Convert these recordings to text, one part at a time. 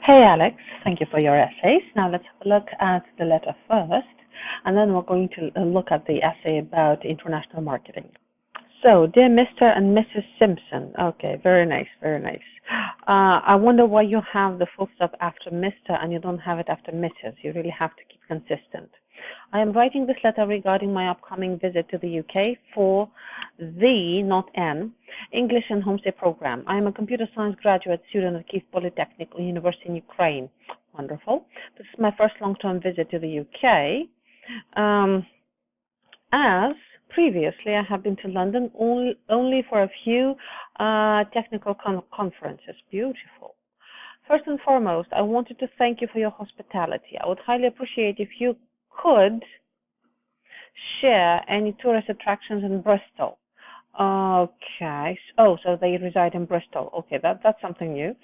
Hey Alex, thank you for your essays. Now let's have a look at the letter first, and then we're going to look at the essay about international marketing. So, dear Mr. and Mrs. Simpson. Okay, very nice, very nice. I wonder why you have the full stop after Mr. and you don't have it after Mrs. You really have to keep consistent. I am writing this letter regarding my upcoming visit to the UK for the, not N, English and Homestay program. I am a computer science graduate student at Kyiv Polytechnic University in Ukraine. Wonderful. This is my first long-term visit to the UK. As previously I have been to London only for a few technical conferences. Beautiful. First and foremost, I wanted to thank you for your hospitality. I would highly appreciate if you could share any tourist attractions in Bristol. Okay. Oh, so they reside in Bristol. Okay, that's something new.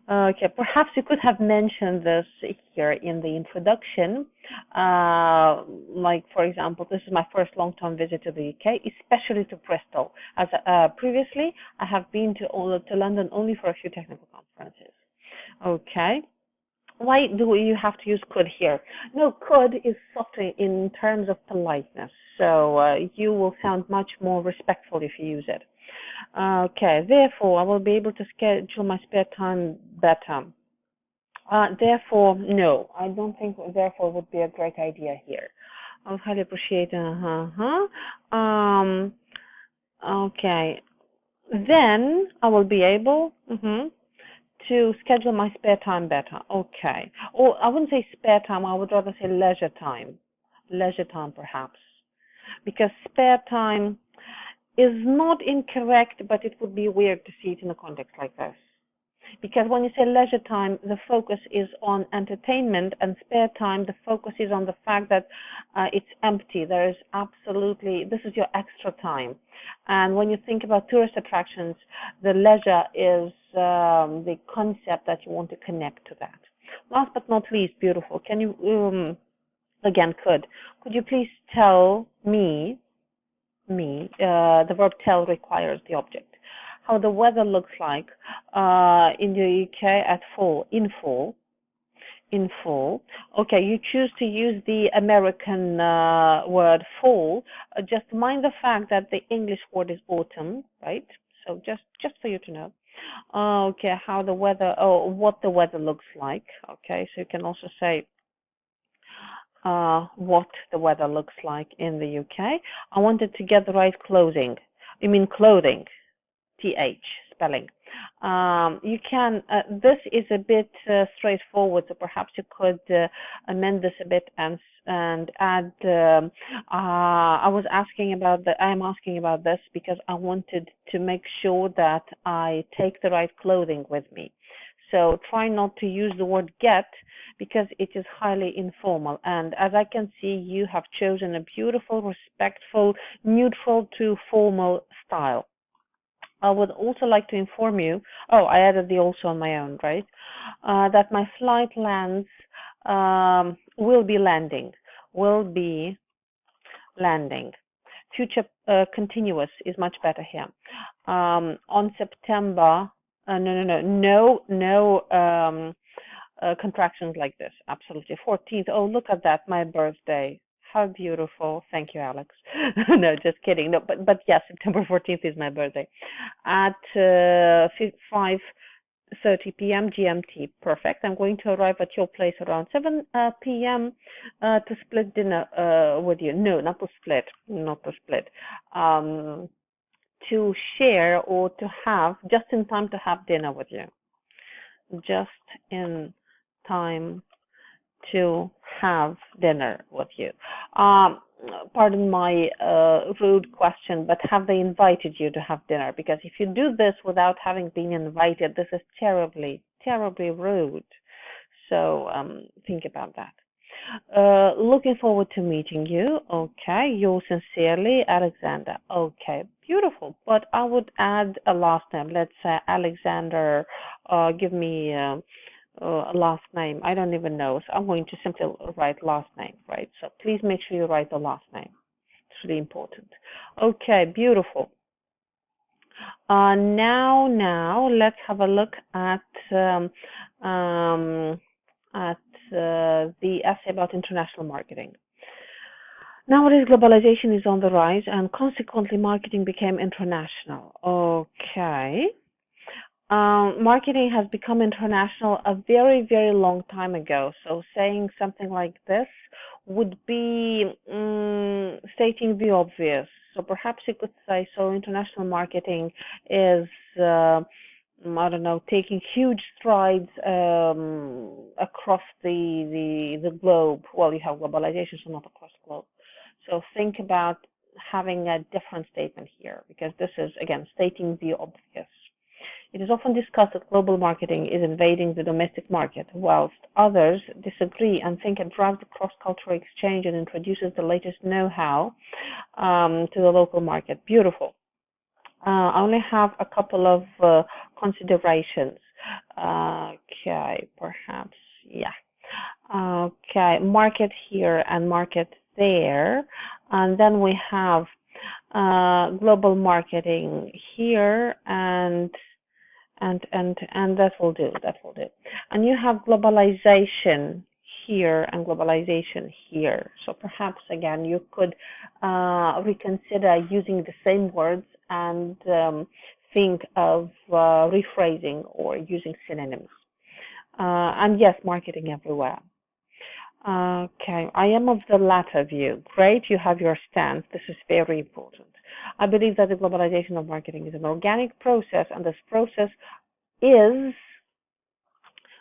Okay, perhaps you could have mentioned this here in the introduction. Like, for example, this is my first long-term visit to the UK, especially to Bristol. As previously, I have been to London only for a few technical conferences. Okay. Why do you have to use could here? No, could is softer in terms of politeness, so you will sound much more respectful if you use it. Okay, therefore, I will be able to schedule my spare time better. Therefore, no, I don't think therefore would be a great idea here. I would highly appreciate okay, then I will be able to schedule my spare time better. Okay. Or I wouldn't say spare time, I would rather say leisure time. Leisure time, perhaps. Because spare time is not incorrect, but it would be weird to see it in a context like this. Because when you say leisure time, the focus is on entertainment, and spare time, the focus is on the fact that it's empty. There is absolutely, this is your extra time. And when you think about tourist attractions, the leisure is the concept that you want to connect to that. Last but not least, beautiful. Can you, again, could you please tell me, the verb tell requires the object, how the weather looks like in the UK at fall, in fall. Okay, you choose to use the American word fall. Just mind the fact that the English word is autumn, right? So just for you to know. Okay, how the weather, what the weather looks like. Okay, so you can also say what the weather looks like in the UK. I wanted to get the right clothing. You mean clothing? TH spelling. You can, this is a bit straightforward, so perhaps you could amend this a bit and add, I'm asking about this because I wanted to make sure that I take the right clothing with me. So try not to use the word get because it is highly informal. And as I can see, you have chosen a beautiful, respectful, neutral to formal style. I would also like to inform you, I added the also on my own, right? That my flight lands, will be landing. Future continuous is much better here. On September, no contractions like this, absolutely. 14th, oh, look at that, my birthday. How beautiful. Thank you, Alex. No, just kidding. No, but yes, September 14th is my birthday. At 5:30 p.m. GMT. Perfect. I'm going to arrive at your place around 7 p.m. To split dinner with you. No, not to split. To share or to have, just in time to have dinner with you. Just in time to have dinner with you. Pardon my rude question, but have they invited you to have dinner? Because if you do this without having been invited, this is terribly, terribly rude. So think about that. Looking forward to meeting you. Okay, yours sincerely, Alexander. Okay, beautiful. But I would add a last name. Let's say Alexander. Give me a last name. I don't even know. So I'm going to simply write last name, right? So please make sure you write the last name. It's really important. Okay, beautiful. Now, let's have a look um, um, the essay about international marketing. Nowadays, globalization is on the rise, and consequently, marketing became international. Okay. Marketing has become international a very, very long time ago. So saying something like this would be stating the obvious. So perhaps you could say, so international marketing is, I don't know, taking huge strides across the globe. Well, you have globalization, so not across the globe. So think about having a different statement here, because this is, again, stating the obvious. It is often discussed that global marketing is invading the domestic market, whilst others disagree and think it drives the cross-cultural exchange and introduces the latest know-how to the local market. Beautiful. I only have a couple of considerations. Okay, perhaps, yeah. Okay, market here and market there. And then we have global marketing here, and that will do. And you have globalization here and globalization here. So perhaps again you could reconsider using the same words and think of rephrasing or using synonyms. And yes, marketing everywhere. Okay, I am of the latter view. Great, you have your stance. This is very important. I believe that the globalization of marketing is an organic process, and this process is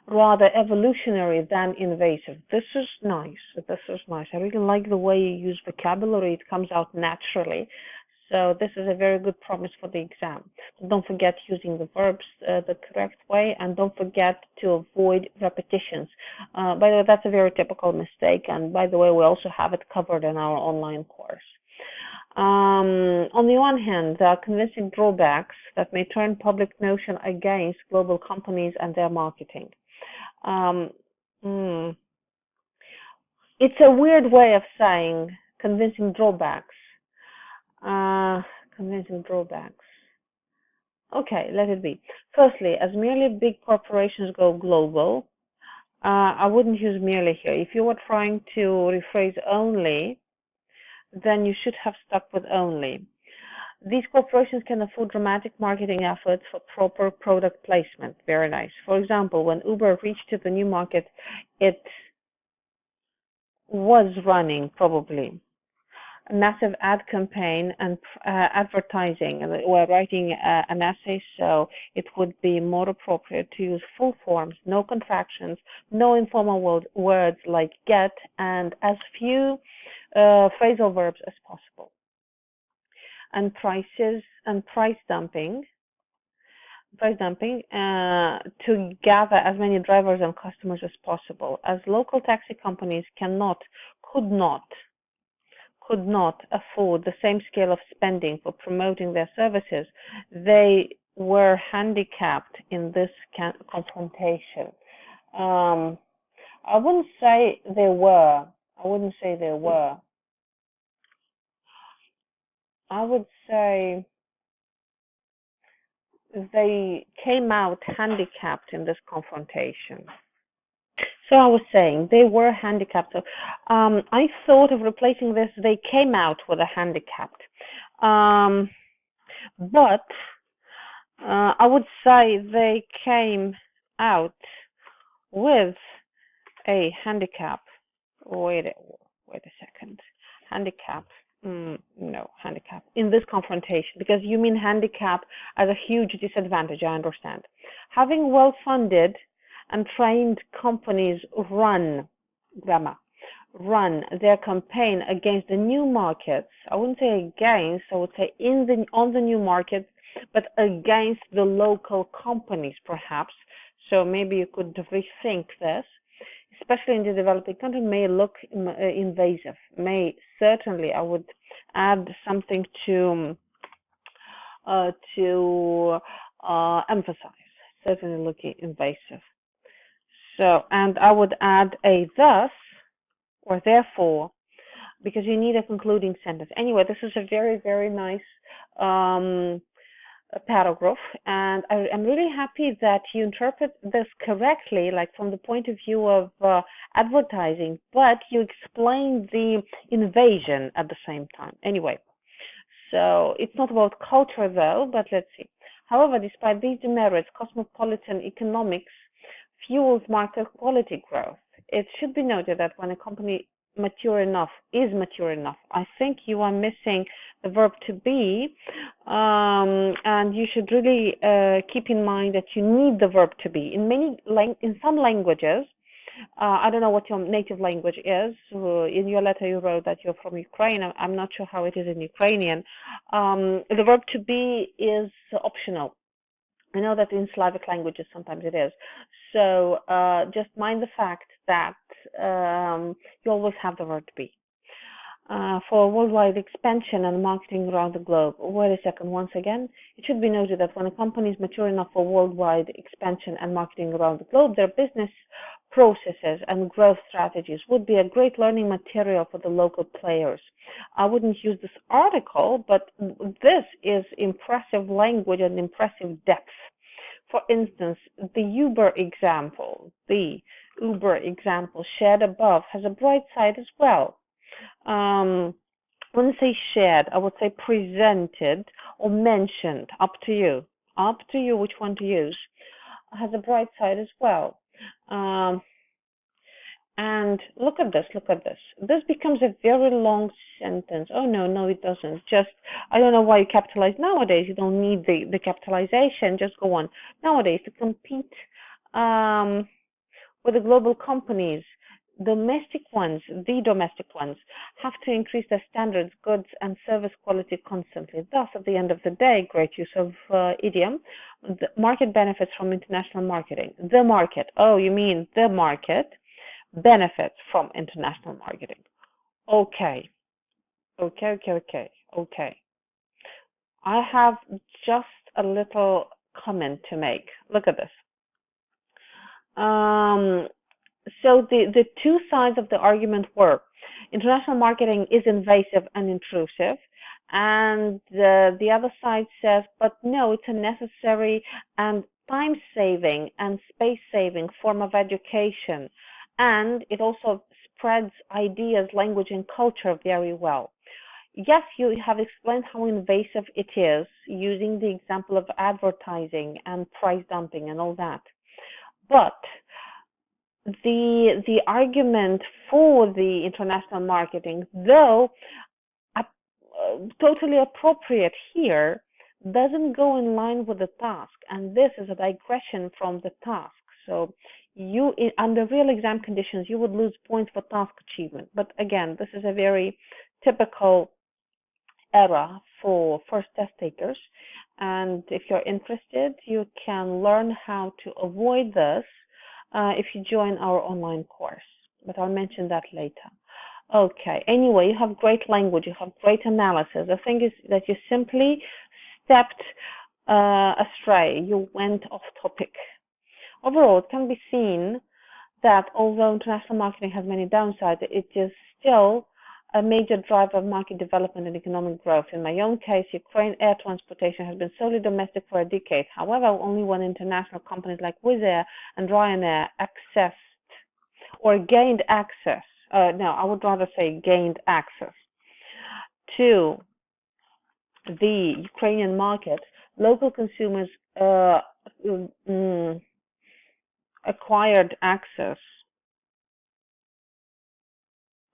rather evolutionary than invasive. This is nice. I really like the way you use vocabulary. It comes out naturally. So this is a very good promise for the exam. So don't forget using the verbs the correct way, and don't forget to avoid repetitions. By the way, that's a very typical mistake. And by the way, we also have it covered in our online course. On the one hand, there are convincing drawbacks that may turn public notion against global companies and their marketing. It's a weird way of saying convincing drawbacks. Convincing drawbacks. Okay, let it be. Firstly, as merely big corporations go global, I wouldn't use merely here. If you were trying to rephrase only, then you should have stuck with only. These corporations can afford dramatic marketing efforts for proper product placement. Very nice. For example, when Uber reached to the new market, it was running probably a massive ad campaign and advertising. We're writing an essay, so it would be more appropriate to use full forms, no contractions, no informal words like get, and as few phrasal verbs as possible. And prices and price dumping to gather as many drivers and customers as possible. As local taxi companies could not afford the same scale of spending for promoting their services, they were handicapped in this confrontation. I wouldn't say they were. I would say they came out handicapped in this confrontation. So I was saying they were handicapped. So I thought of replacing this. They came out with a handicapped, but I would say they came out with a handicap. Wait a second. Handicap. No, handicap in this confrontation, because you mean handicap as a huge disadvantage. I understand. Having well-funded and trained companies run their campaign against the new markets. I wouldn't say against, I would say on the new markets, but against the local companies perhaps. So maybe you could rethink this, especially in the developing country, may look invasive. Certainly, I would add something to emphasize. Certainly looking invasive. So, and I would add a thus or therefore, because you need a concluding sentence. Anyway, this is a very, very nice paragraph, and I'm really happy that you interpret this correctly, like from the point of view of advertising, but you explain the invasion at the same time. Anyway, so it's not about culture though, but let's see. However, despite these demerits, cosmopolitan economics fuels market quality growth. It should be noted that when a company is mature enough, I think you are missing the verb to be, and you should really keep in mind that you need the verb to be. In some languages, I don't know what your native language is. In your letter, you wrote that you're from Ukraine. I'm not sure how it is in Ukrainian. The verb to be is optional. I know that in Slavic languages sometimes it is. So just mind the fact that you always have the verb to be. For worldwide expansion and marketing around the globe. Wait a second, once again, it should be noted that when a company is mature enough for worldwide expansion and marketing around the globe, their business processes and growth strategies would be a great learning material for the local players. I wouldn't use this article, but this is impressive language and impressive depth. For instance, the Uber example shared above has a bright side as well. I wouldn't say shared, I would say presented or mentioned, up to you. Up to you which one to use. Has a bright side as well. And look at this. This becomes a very long sentence. Oh, no, it doesn't. Just, I don't know why you capitalize. Nowadays, you don't need the capitalization. Just go on. Nowadays, to compete with the global companies, the domestic ones, have to increase their standards, goods, and service quality constantly. Thus, at the end of the day, great use of idiom, the market benefits from international marketing. The market. Oh, you mean the market benefits from international marketing. Okay. I have just a little comment to make. Look at this. So the two sides of the argument were international marketing is invasive and intrusive, and the other side says, but no, it's a necessary and time-saving and space-saving form of education, and it also spreads ideas, language, and culture very well. Yes, you have explained how invasive it is using the example of advertising and price dumping and all that, but the argument for the international marketing, though totally appropriate here, doesn't go in line with the task, and this is a digression from the task. So you, under real exam conditions, you would lose points for task achievement. But again, this is a very typical error for first test takers, and if you're interested, you can learn how to avoid this if you join our online course, but I'll mention that later. Okay, anyway, you have great language, you have great analysis. The thing is that you simply stepped astray, you went off topic. Overall, it can be seen that although international marketing has many downsides, it is still a major driver of market development and economic growth. In my own case, Ukraine air transportation has been solely domestic for a decade. However, only when international companies like Wizz Air and Ryanair accessed or gained access, no, I would rather say gained access to the Ukrainian market, local consumers acquired access.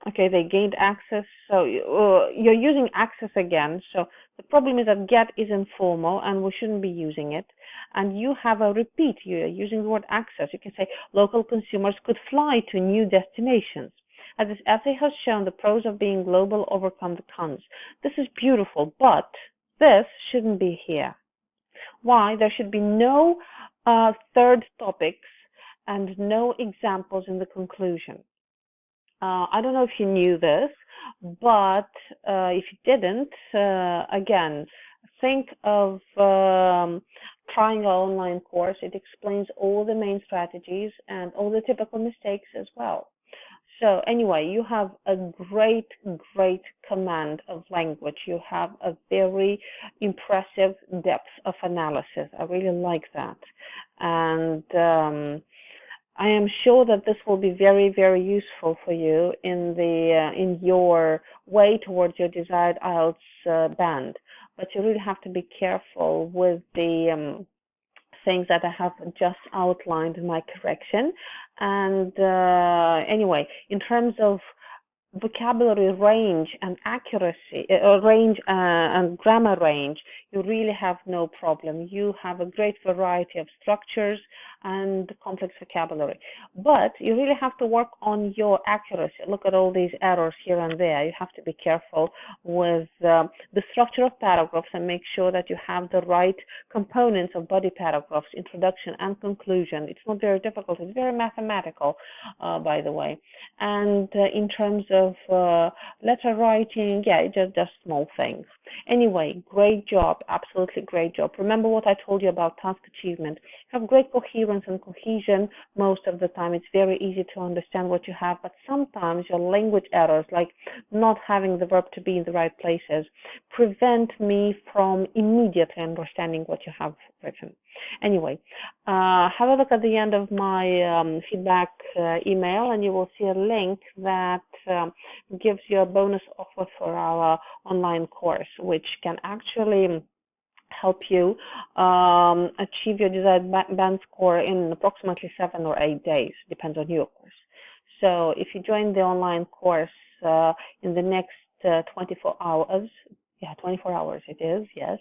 Okay, they gained access, so you're using access again. So the problem is that get is informal and we shouldn't be using it. And you have a repeat, you're using the word access. You can say local consumers could fly to new destinations. As this essay has shown, the pros of being global overcome the cons. This is beautiful, but this shouldn't be here. Why? There should be no third topics and no examples in the conclusion. I don't know if you knew this, but if you didn't, again, think of trying our online course. It explains all the main strategies and all the typical mistakes as well. So anyway, you have a great, great command of language. You have a very impressive depth of analysis. I really like that. And I am sure that this will be very, very useful for you in your way towards your desired IELTS band. But you really have to be careful with the things that I have just outlined in my correction. And anyway, in terms of vocabulary range and accuracy, range and grammar range, you really have no problem. You have a great variety of structures and complex vocabulary. But you really have to work on your accuracy. Look at all these errors here and there. You have to be careful with the structure of paragraphs and make sure that you have the right components of body paragraphs, introduction and conclusion. It's not very difficult. It's very mathematical, by the way. And in terms of letter writing, yeah, just small things. Anyway, great job, absolutely great job. Remember what I told you about task achievement. You have great coherence and cohesion most of the time. It's very easy to understand what you have, but sometimes your language errors, like not having the verb to be in the right places, prevent me from immediately understanding what you have written. Anyway, have a look at the end of my feedback email, and you will see a link that gives you a bonus offer for our online course, which can actually help you achieve your desired band score in approximately 7 or 8 days, depends on your course. So if you join the online course in the next 24 hours, yeah, 24 hours it is, yes,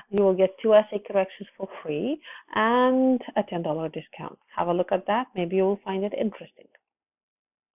you will get 2 essay corrections for free and a $10 discount. Have a look at that. Maybe you will find it interesting.